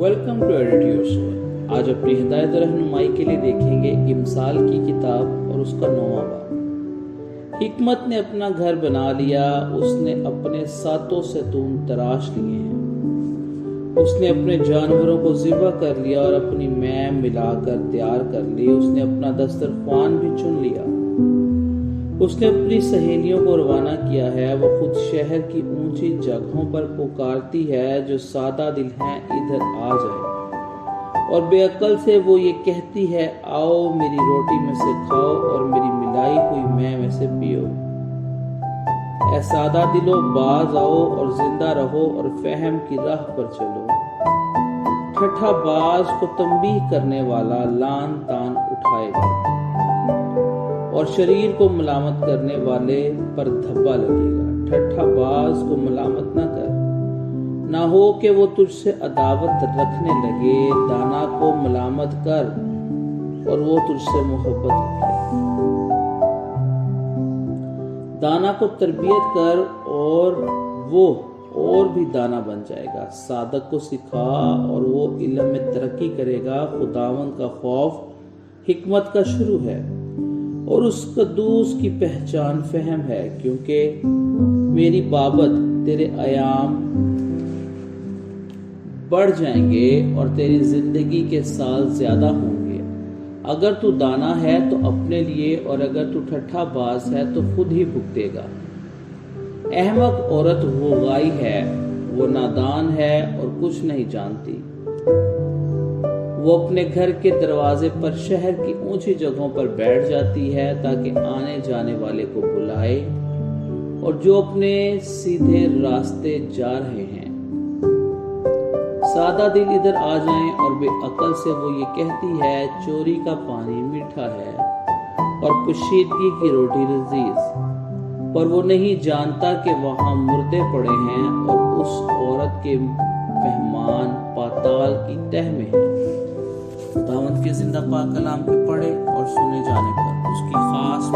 Welcome to edit your soul. आज अपनी हिदायत रहनुमाई के लिए देखेंगे इमसाल की किताब और उसका 9वां बाब। हिकमत ने अपना घर बना लिया, उसने अपने सातों सैतून तराश लिए हैं। उसने अपने जानवरों को ज़िबा कर लिया और अपनी मैं मिलाकर तैयार कर ली। उसने अपना दस्तरख्वान भी चुन लिया। उसने अपनी सहेलियों को रवाना किया है। वो खुद शहर की ऊंची जगहों पर पुकारती है, जो सादा दिल हैं इधर आ जाए। और बेअक्ल से वो ये कहती है, आओ मेरी रोटी में से खाओ और मेरी मिलाई हुई मैं में से पियो। ऐ सादा दिलो, बाज आओ और जिंदा रहो और फहम की राह पर चलो। ठट्ठा बाज को तंबीह करने वाला लान तान उठाएगा और शरीर को मलामत करने वाले पर धब्बा लगेगा। ठट्ठा बाज को मलामत न कर, ना हो कि वो तुझसे अदावत रखने लगे। दाना को मलामत कर और वो तुझसे मोहब्बत रखे। दाना को तरबियत कर और वो और भी दाना बन जाएगा। सादक को सिखा और वो इल्म में तरक्की करेगा। खुदावंद का खौफ हिकमत का शुरू है और उस कद्दूस की पहचान फहम है, क्योंकि मेरी बाबत तेरे अयाम बढ़ जाएंगे और तेरी जिंदगी के साल ज्यादा होंगे। अगर तू दाना है तो अपने लिए, और अगर तू ठट्ठा बाज है तो खुद ही भुगतेगा। अहमक औरत वो गाय है, वो नादान है और कुछ नहीं जानती। वो अपने घर के दरवाजे पर शहर की ऊंची जगहों पर बैठ जाती है ताकि आने जाने वाले को बुलाए, और जो अपने सीधे रास्ते जा रहे हैं सादा दिल इधर आ जाएं। और बेअक्ल से वो ये कहती है, चोरी का पानी मीठा है और कुशीदगी की रोटी लजीज। पर वो नहीं जानता कि वहां मुर्दे पड़े हैं और उस औरत के मेहमान पाताल की तह में हैं। खुदावंद के जिंदा पाक कलाम के पढ़े और सुने जाने पर उसकी खास